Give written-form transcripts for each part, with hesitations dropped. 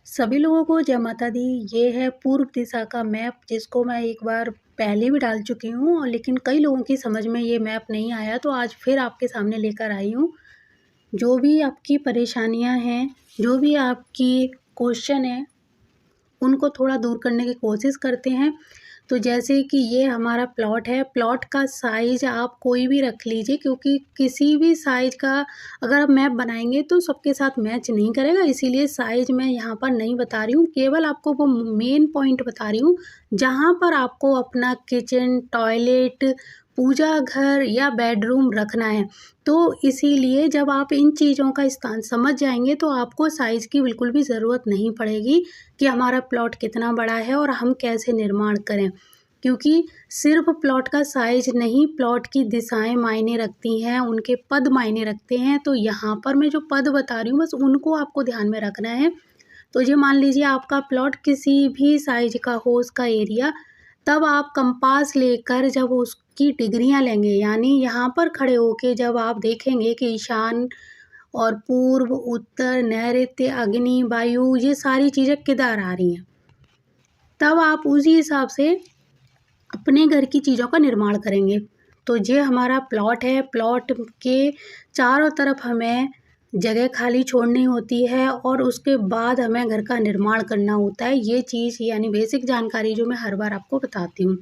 सभी लोगों को जय माता दी। ये है पूर्व दिशा का मैप जिसको मैं एक बार पहले भी डाल चुकी हूँ और लेकिन कई लोगों की समझ में ये मैप नहीं आया, तो आज फिर आपके सामने लेकर आई हूँ। जो भी आपकी परेशानियाँ हैं, जो भी आपकी क्वेश्चन है, उनको थोड़ा दूर करने की कोशिश करते हैं। तो जैसे कि ये हमारा प्लॉट है, प्लॉट का साइज़ आप कोई भी रख लीजिए, क्योंकि किसी भी साइज़ का अगर आप मैप बनाएँगे तो सबके साथ मैच नहीं करेगा, इसीलिए साइज़ मैं यहाँ पर नहीं बता रही हूँ। केवल आपको वो मेन पॉइंट बता रही हूँ, जहाँ पर आपको अपना किचन, टॉयलेट, पूजा घर या बेडरूम रखना है। तो इसीलिए जब आप इन चीज़ों का स्थान समझ जाएँगे तो आपको साइज़ की बिल्कुल भी ज़रूरत नहीं पड़ेगी कि हमारा प्लॉट कितना बड़ा है और हम कैसे निर्माण करें। क्योंकि सिर्फ़ प्लॉट का साइज़ नहीं, प्लॉट की दिशाएँ मायने रखती हैं, उनके पद मायने रखते हैं। तो यहाँ पर मैं जो पद बता रही हूँ बस उनको आपको ध्यान में रखना है। तो ये मान लीजिए आपका प्लॉट किसी भी साइज़ का हो उसका एरिया, तब आप कंपास लेकर जब उसकी डिग्रियाँ लेंगे, यानी यहाँ पर खड़े होके जब आप देखेंगे कि ईशान और पूर्व, उत्तर, नैऋत्य, अग्नि, वायु ये सारी चीज़ें किधर आ रही हैं, तब आप उसी हिसाब से अपने घर की चीज़ों का निर्माण करेंगे। तो ये हमारा प्लॉट है, प्लॉट के चारों तरफ हमें जगह खाली छोड़नी होती है और उसके बाद हमें घर का निर्माण करना होता है। ये चीज़ यानी बेसिक जानकारी जो मैं हर बार आपको बताती हूँ।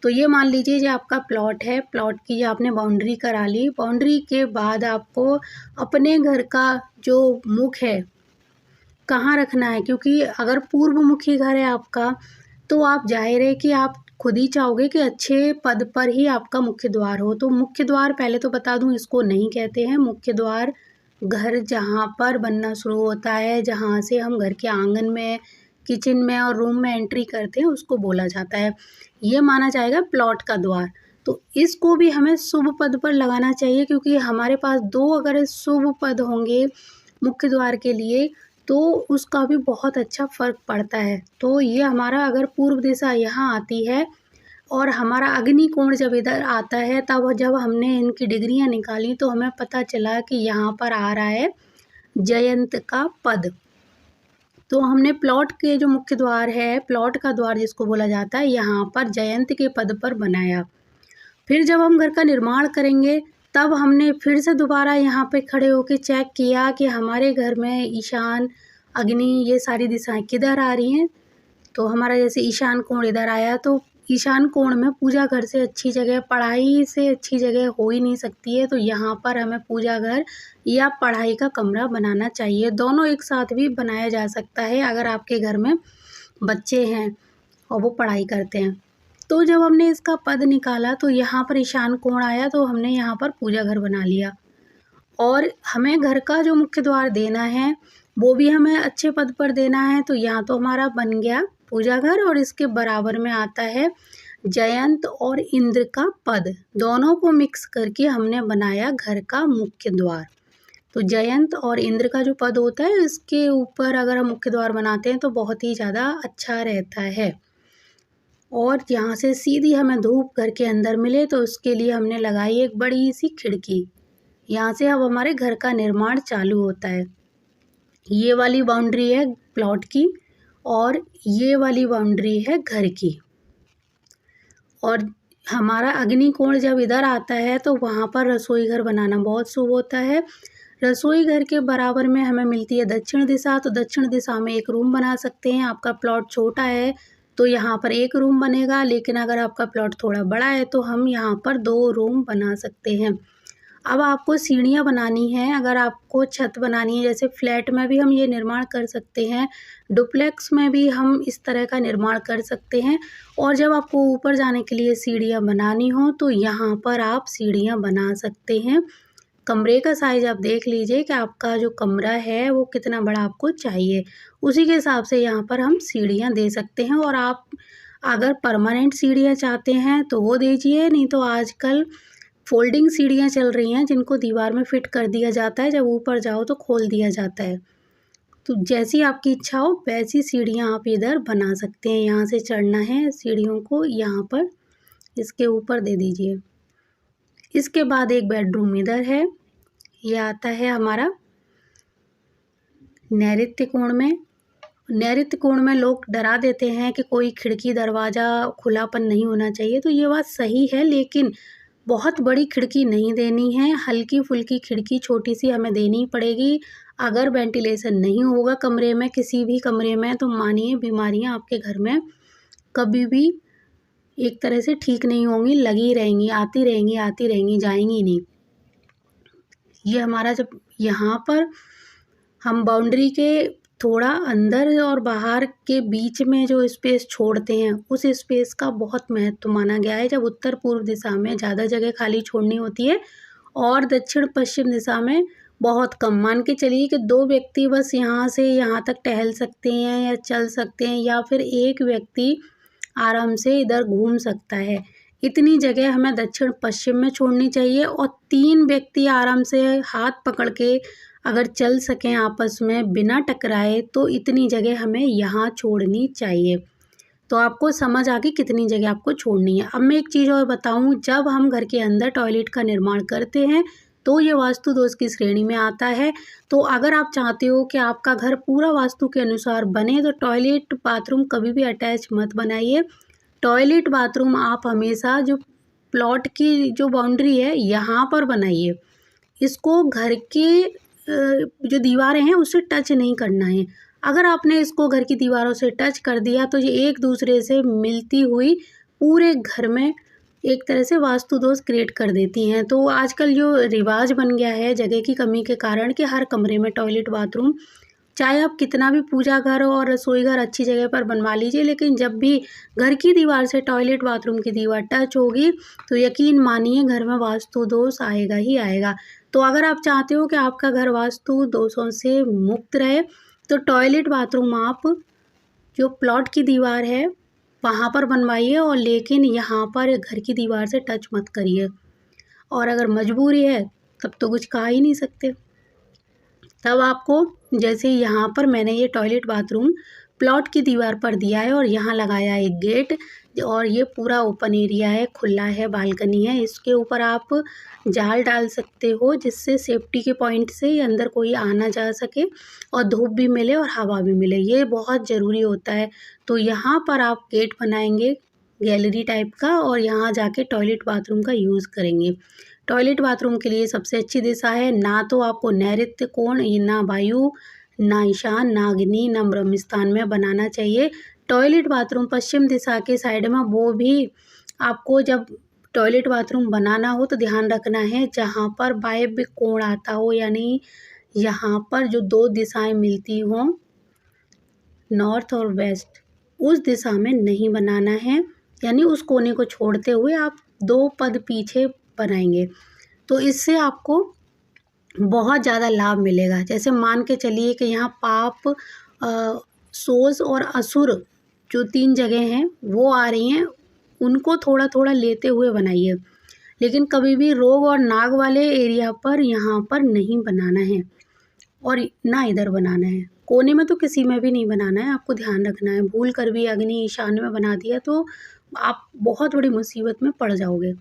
तो ये मान लीजिए ये आपका प्लॉट है, प्लॉट की आपने बाउंड्री करा ली, बाउंड्री के बाद आपको अपने घर का जो मुख है कहाँ रखना है, क्योंकि अगर पूर्वमुखी घर है आपका तो आप ज़ाहिर है कि आप खुद ही चाहोगे कि अच्छे पद पर ही आपका मुख्य द्वार हो। तो मुख्य द्वार पहले तो बता दूँ इसको नहीं कहते हैं। मुख्य द्वार घर जहाँ पर बनना शुरू होता है, जहाँ से हम घर के आंगन में, किचन में और रूम में एंट्री करते हैं, उसको बोला जाता है। ये माना जाएगा प्लॉट का द्वार। तो इसको भी हमें शुभ पद पर लगाना चाहिए, क्योंकि हमारे पास 2 अगर शुभ पद होंगे मुख्य द्वार के लिए तो उसका भी बहुत अच्छा फ़र्क पड़ता है। तो ये हमारा अगर पूर्व दिशा यहाँ आती है और हमारा अग्नि कोण जब इधर आता है, तब जब हमने इनकी डिग्रियाँ निकाली तो हमें पता चला कि यहाँ पर आ रहा है जयंत का पद। तो हमने प्लॉट के जो मुख्य द्वार है, प्लॉट का द्वार जिसको बोला जाता है, यहाँ पर जयंत के पद पर बनाया। फिर जब हम घर का निर्माण करेंगे तब हमने फिर से दोबारा यहाँ पे खड़े होके चेक किया कि हमारे घर में ईशान, अग्नि ये सारी दिशाएं किधर आ रही हैं। तो हमारा जैसे ईशान कोण इधर आया, तो ईशान कोण में पूजा घर से अच्छी जगह, पढ़ाई से अच्छी जगह हो ही नहीं सकती है। तो यहाँ पर हमें पूजा घर या पढ़ाई का कमरा बनाना चाहिए। दोनों एक साथ भी बनाया जा सकता है अगर आपके घर में बच्चे हैं और वो पढ़ाई करते हैं। तो जब हमने इसका पद निकाला तो यहाँ पर ईशान कोण आया, तो हमने यहाँ पर पूजा घर बना लिया। और हमें घर का जो मुख्य द्वार देना है वो भी हमें अच्छे पद पर देना है। तो यहाँ तो हमारा बन गया पूजा घर और इसके बराबर में आता है जयंत और इंद्र का पद। दोनों को मिक्स करके हमने बनाया घर का मुख्य द्वार। तो जयंत और इंद्र का जो पद होता है इसके ऊपर अगर हम मुख्य द्वार बनाते हैं तो बहुत ही ज़्यादा अच्छा रहता है। और यहाँ से सीधी हमें धूप घर के अंदर मिले तो उसके लिए हमने लगाई एक बड़ी सी खिड़की। यहाँ से अब हमारे घर का निर्माण चालू होता है। ये वाली बाउंड्री है प्लॉट की और ये वाली बाउंड्री है घर की। और हमारा अग्नि कोण जब इधर आता है तो वहाँ पर रसोई घर बनाना बहुत शुभ होता है। रसोई घर के बराबर में हमें मिलती है दक्षिण दिशा, तो दक्षिण दिशा में एक रूम बना सकते हैं। आपका प्लॉट छोटा है तो यहाँ पर एक रूम बनेगा, लेकिन अगर आपका प्लॉट थोड़ा बड़ा है तो हम यहाँ पर 2 रूम बना सकते हैं। अब आपको सीढ़ियाँ बनानी है, अगर आपको छत बनानी है, जैसे फ्लैट में भी हम ये निर्माण कर सकते हैं, डुप्लेक्स में भी हम इस तरह का निर्माण कर सकते हैं। और जब आपको ऊपर जाने के लिए सीढ़ियाँ बनानी हो तो यहाँ पर आप सीढ़ियाँ बना सकते हैं। कमरे का साइज़ आप देख लीजिए कि आपका जो कमरा है वो कितना बड़ा आपको चाहिए, उसी के हिसाब से यहाँ पर हम सीढ़ियाँ दे सकते हैं। और आप अगर परमानेंट सीढ़ियाँ चाहते हैं तो वो दीजिए, नहीं तो आजकल फोल्डिंग सीढ़ियाँ चल रही हैं जिनको दीवार में फिट कर दिया जाता है, जब ऊपर जाओ तो खोल दिया जाता है। तो जैसी आपकी इच्छा हो वैसी सीढ़ियाँ आप इधर बना सकते हैं। यहाँ से चढ़ना है, सीढ़ियों को यहाँ पर इसके ऊपर दे दीजिए। इसके बाद एक बेडरूम इधर है, ये आता है हमारा नैऋत्य कोण में। नैऋत्य कोण में लोग डरा देते हैं कि कोई खिड़की दरवाज़ा खुलापन नहीं होना चाहिए, तो ये बात सही है, लेकिन बहुत बड़ी खिड़की नहीं देनी है, हल्की-फुल्की खिड़की छोटी-सी हमें देनी पड़ेगी। अगर वेंटिलेशन नहीं होगा कमरे में, किसी भी कमरे में, तो मानिए बीमारियाँ आपके घर में कभी भी एक तरह से ठीक नहीं होंगी, लगी रहेंगी, आती रहेंगी, जाएँगी नहीं। ये हमारा जब यहाँ पर हम बाउंड्री के थोड़ा अंदर और बाहर के बीच में जो स्पेस छोड़ते हैं, उस स्पेस का बहुत महत्व माना गया है। जब उत्तर पूर्व दिशा में ज़्यादा जगह खाली छोड़नी होती है और दक्षिण पश्चिम दिशा में बहुत कम। मान के चलिए कि 2 व्यक्ति बस यहाँ से यहाँ तक टहल सकते हैं या चल सकते हैं, या फिर एक व्यक्ति आराम से इधर घूम सकता है। इतनी जगह हमें दक्षिण पश्चिम में छोड़नी चाहिए, और 3 व्यक्ति आराम से हाथ पकड़ के अगर चल सकें आपस में बिना टकराए, तो इतनी जगह हमें यहाँ छोड़नी चाहिए। तो आपको समझ आ गई कितनी जगह आपको छोड़नी है। अब मैं एक चीज़ और बताऊँ, जब हम घर के अंदर टॉयलेट का निर्माण करते हैं तो ये वास्तु दोष की श्रेणी में आता है। तो अगर आप चाहते हो कि आपका घर पूरा वास्तु के अनुसार बने, तो टॉयलेट बाथरूम कभी भी अटैच मत बनाइए। टॉयलेट बाथरूम आप हमेशा जो प्लॉट की जो बाउंड्री है यहाँ पर बनाइए। इसको घर के जो दीवारें हैं उससे टच नहीं करना है। अगर आपने इसको घर की दीवारों से टच कर दिया तो ये एक दूसरे से मिलती हुई पूरे घर में एक तरह से वास्तु दोष क्रिएट कर देती हैं। तो आजकल जो रिवाज बन गया है जगह की कमी के कारण कि हर कमरे में टॉयलेट बाथरूम, चाहे आप कितना भी पूजा घर और रसोई घर अच्छी जगह पर बनवा लीजिए, लेकिन जब भी घर की दीवार से टॉयलेट बाथरूम की दीवार टच होगी तो यकीन मानिए घर में वास्तु दोष आएगा ही आएगा। तो अगर आप चाहते हो कि आपका घर वास्तु दोषों से मुक्त रहे, तो टॉयलेट बाथरूम आप जो प्लॉट की दीवार है वहाँ पर बनवाइए, और लेकिन यहाँ पर घर की दीवार से टच मत करिए। और अगर मजबूरी है तब तो कुछ कहा ही नहीं सकते। तब आपको, जैसे यहाँ पर मैंने ये टॉयलेट बाथरूम प्लॉट की दीवार पर दिया है और यहाँ लगाया एक गेट, और ये पूरा ओपन एरिया है, खुला है, बालकनी है। इसके ऊपर आप जाल डाल सकते हो जिससे सेफ्टी के पॉइंट से अंदर कोई आना जा सके और धूप भी मिले और हवा भी मिले, ये बहुत ज़रूरी होता है। तो यहाँ पर आप गेट बनाएंगे गैलरी टाइप का, और यहाँ जाके टॉयलेट बाथरूम का यूज़ करेंगे। टॉयलेट बाथरूम के लिए सबसे अच्छी दिशा है, ना तो आपको नैऋत्य कोण, ना वायु, ना ईशान, ना अग्नि, ना ब्रह्म स्थान में बनाना चाहिए। टॉयलेट बाथरूम पश्चिम दिशा के साइड में, वो भी आपको जब टॉयलेट बाथरूम बनाना हो तो ध्यान रखना है जहाँ पर वायव्य कोण आता हो, यानी यहाँ पर जो 2 दिशाएं मिलती हों, नॉर्थ और वेस्ट, उस दिशा में नहीं बनाना है। यानी उस कोने को छोड़ते हुए आप 2 पद पीछे बनाएंगे, तो इससे आपको बहुत ज़्यादा लाभ मिलेगा। जैसे मान के चलिए कि यहाँ पाप, सोज और असुर जो 3 जगह हैं वो आ रही हैं, उनको थोड़ा थोड़ा लेते हुए बनाइए, लेकिन कभी भी रोग और नाग वाले एरिया पर यहाँ पर नहीं बनाना है, और ना इधर बनाना है। कोने में तो किसी में भी नहीं बनाना है, आपको ध्यान रखना है। भूल कर भी अग्नि ईशान में बना दिया तो आप बहुत बड़ी मुसीबत में पड़ जाओगे।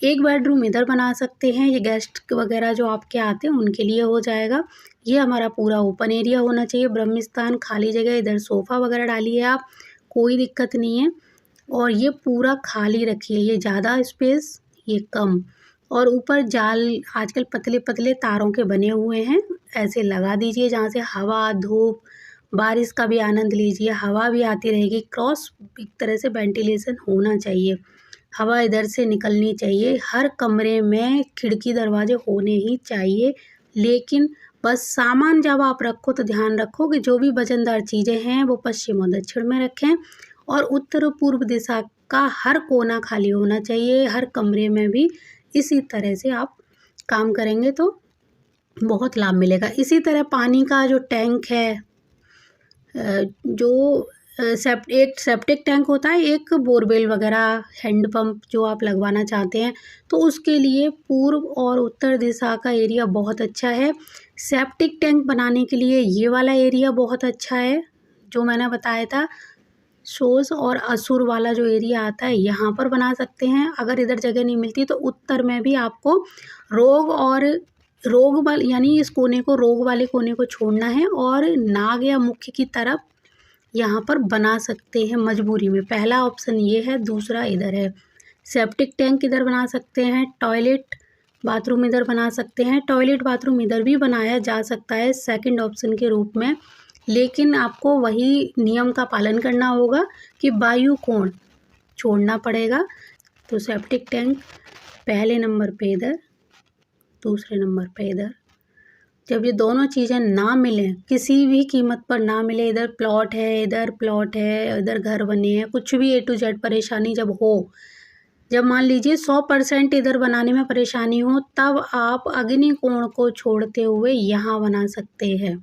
एक बेडरूम इधर बना सकते हैं, ये गेस्ट वगैरह जो आपके आते हैं उनके लिए हो जाएगा। ये हमारा पूरा ओपन एरिया होना चाहिए, ब्रह्म स्थान, खाली जगह, इधर सोफ़ा वगैरह डालिए आप, कोई दिक्कत नहीं है। और ये पूरा खाली रखिए, ये ज़्यादा स्पेस, ये कम। और ऊपर जाल आजकल पतले पतले तारों के बने हुए हैं, ऐसे लगा दीजिए जहाँ से हवा, धूप, बारिश का भी आनंद लीजिए, हवा भी आती रहेगी। क्रॉस एक तरह से वेंटिलेशन होना चाहिए, हवा इधर से निकलनी चाहिए। हर कमरे में खिड़की दरवाजे होने ही चाहिए, लेकिन बस सामान जब आप रखो तो ध्यान रखो कि जो भी वजनदार चीज़ें हैं वो पश्चिम और दक्षिण में रखें, और उत्तर और पूर्व दिशा का हर कोना खाली होना चाहिए, हर कमरे में भी। इसी तरह से आप काम करेंगे तो बहुत लाभ मिलेगा। इसी तरह पानी का जो टैंक है, जो एक सेप्टिक टैंक होता है, एक बोरवेल वगैरह, हैंडपम्प जो आप लगवाना चाहते हैं, तो उसके लिए पूर्व और उत्तर दिशा का एरिया बहुत अच्छा है। सेप्टिक टैंक बनाने के लिए ये वाला एरिया बहुत अच्छा है जो मैंने बताया था। सोज और असुर वाला जो एरिया आता है यहाँ पर बना सकते हैं। अगर इधर जगह नहीं मिलती तो उत्तर में भी आपको रोग वाले, यानी इस कोने को, रोग वाले कोने को छोड़ना है, और नाग या मुख्य की तरफ यहाँ पर बना सकते हैं मजबूरी में। पहला ऑप्शन ये है, दूसरा इधर है। सेप्टिक टैंक इधर बना सकते हैं, टॉयलेट बाथरूम इधर बना सकते हैं, टॉयलेट बाथरूम इधर भी बनाया जा सकता है सेकंड ऑप्शन के रूप में, लेकिन आपको वही नियम का पालन करना होगा कि वायु कोण छोड़ना पड़ेगा। तो सेप्टिक टैंक पहले नंबर पे इधर, दूसरे नंबर पे इधर। जब ये दोनों चीज़ें ना मिलें, किसी भी कीमत पर ना मिले, इधर प्लॉट है, इधर प्लॉट है, इधर घर बने हैं, कुछ भी A to Z परेशानी जब हो, जब मान लीजिए 100% इधर बनाने में परेशानी हो, तब आप अग्नि कोण को छोड़ते हुए यहाँ बना सकते हैं,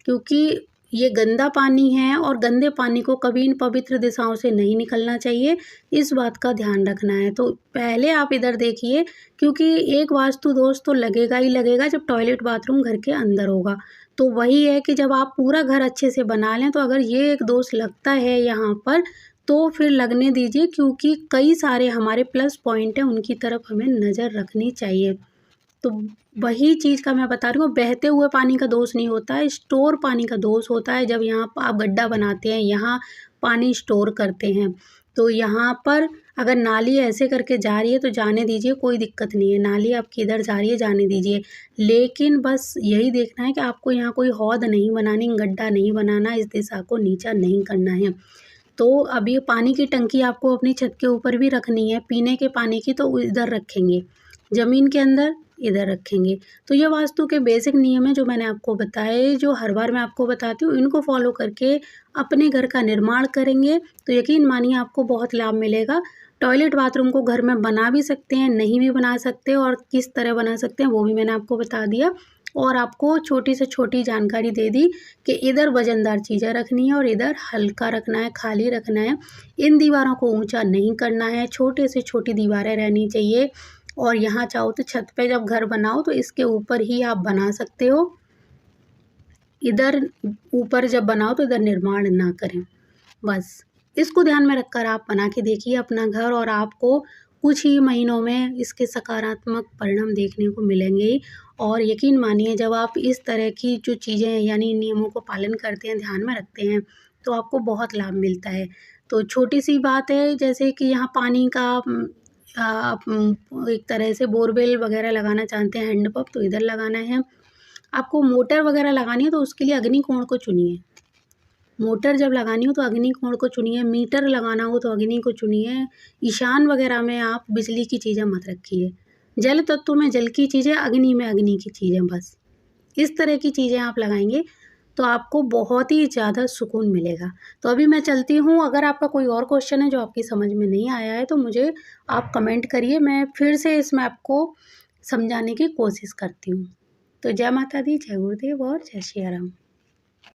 क्योंकि ये गंदा पानी है और गंदे पानी को कभी इन पवित्र दिशाओं से नहीं निकलना चाहिए, इस बात का ध्यान रखना है। तो पहले आप इधर देखिए, क्योंकि एक वास्तु दोष तो लगेगा ही लगेगा जब टॉयलेट बाथरूम घर के अंदर होगा। तो वही है कि जब आप पूरा घर अच्छे से बना लें, तो अगर ये एक दोष लगता है यहाँ पर, तो फिर लगने दीजिए, क्योंकि कई सारे हमारे प्लस पॉइंट हैं, उनकी तरफ हमें नज़र रखनी चाहिए। तो वही चीज़ का मैं बता रही हूँ, बहते हुए पानी का दोष नहीं होता है, स्टोर पानी का दोष होता है। जब यहाँ आप गड्ढा बनाते हैं, यहाँ पानी स्टोर करते हैं, तो यहाँ पर अगर नाली ऐसे करके जा रही है तो जाने दीजिए, कोई दिक्कत नहीं है। नाली आपकी इधर जा रही है, जाने दीजिए, लेकिन बस यही देखना है कि आपको यहाँ कोई हौद नहीं बनानी, गड्ढा नहीं बनाना, इस दिशा को नीचा नहीं करना है। तो अभी पानी की टंकी आपको अपनी छत के ऊपर भी रखनी है, पीने के पानी की तो इधर रखेंगे, ज़मीन के अंदर इधर रखेंगे। तो ये वास्तु के बेसिक नियम है जो मैंने आपको बताए, जो हर बार मैं आपको बताती हूँ, इनको फॉलो करके अपने घर का निर्माण करेंगे तो यकीन मानिए आपको बहुत लाभ मिलेगा। टॉयलेट बाथरूम को घर में बना भी सकते हैं, नहीं भी बना सकते, और किस तरह बना सकते हैं वो भी मैंने आपको बता दिया, और आपको छोटी से छोटी जानकारी दे दी कि इधर वजनदार चीज़ें रखनी है और इधर हल्का रखना है, खाली रखना है। इन दीवारों को ऊंचा नहीं करना है, छोटे से छोटी दीवारें रहनी चाहिए। और यहाँ चाहो तो छत पे जब घर बनाओ तो इसके ऊपर ही आप बना सकते हो, इधर ऊपर जब बनाओ तो इधर निर्माण ना करें। बस इसको ध्यान में रखकर आप बना के देखिए अपना घर, और आपको कुछ ही महीनों में इसके सकारात्मक परिणाम देखने को मिलेंगे ही। और यकीन मानिए जब आप इस तरह की जो चीज़ें यानी नियमों को पालन करते हैं, ध्यान में रखते हैं, तो आपको बहुत लाभ मिलता है। तो छोटी सी बात है, जैसे कि यहाँ पानी का आप एक तरह से बोरवेल वगैरह लगाना चाहते हैं, हैंडपंप, तो इधर लगाना है। आपको मोटर वगैरह लगानी है तो उसके लिए अग्नि कोण को चुनिए। मोटर जब लगानी हो तो अग्नि कोण को चुनिए, मीटर लगाना हो तो अग्नि को चुनिए। ईशान वगैरह में आप बिजली की चीज़ें मत रखिए। जल तत्व में जल की चीज़ें, अग्नि में अग्नि की चीज़ें, बस इस तरह की चीज़ें आप लगाएंगे तो आपको बहुत ही ज़्यादा सुकून मिलेगा। तो अभी मैं चलती हूँ, अगर आपका कोई और क्वेश्चन है जो आपकी समझ में नहीं आया है तो मुझे आप कमेंट करिए, मैं फिर से इस मैप को समझाने की कोशिश करती हूँ। तो जय माता दी, जय गुरुदेव और जय श्री राम।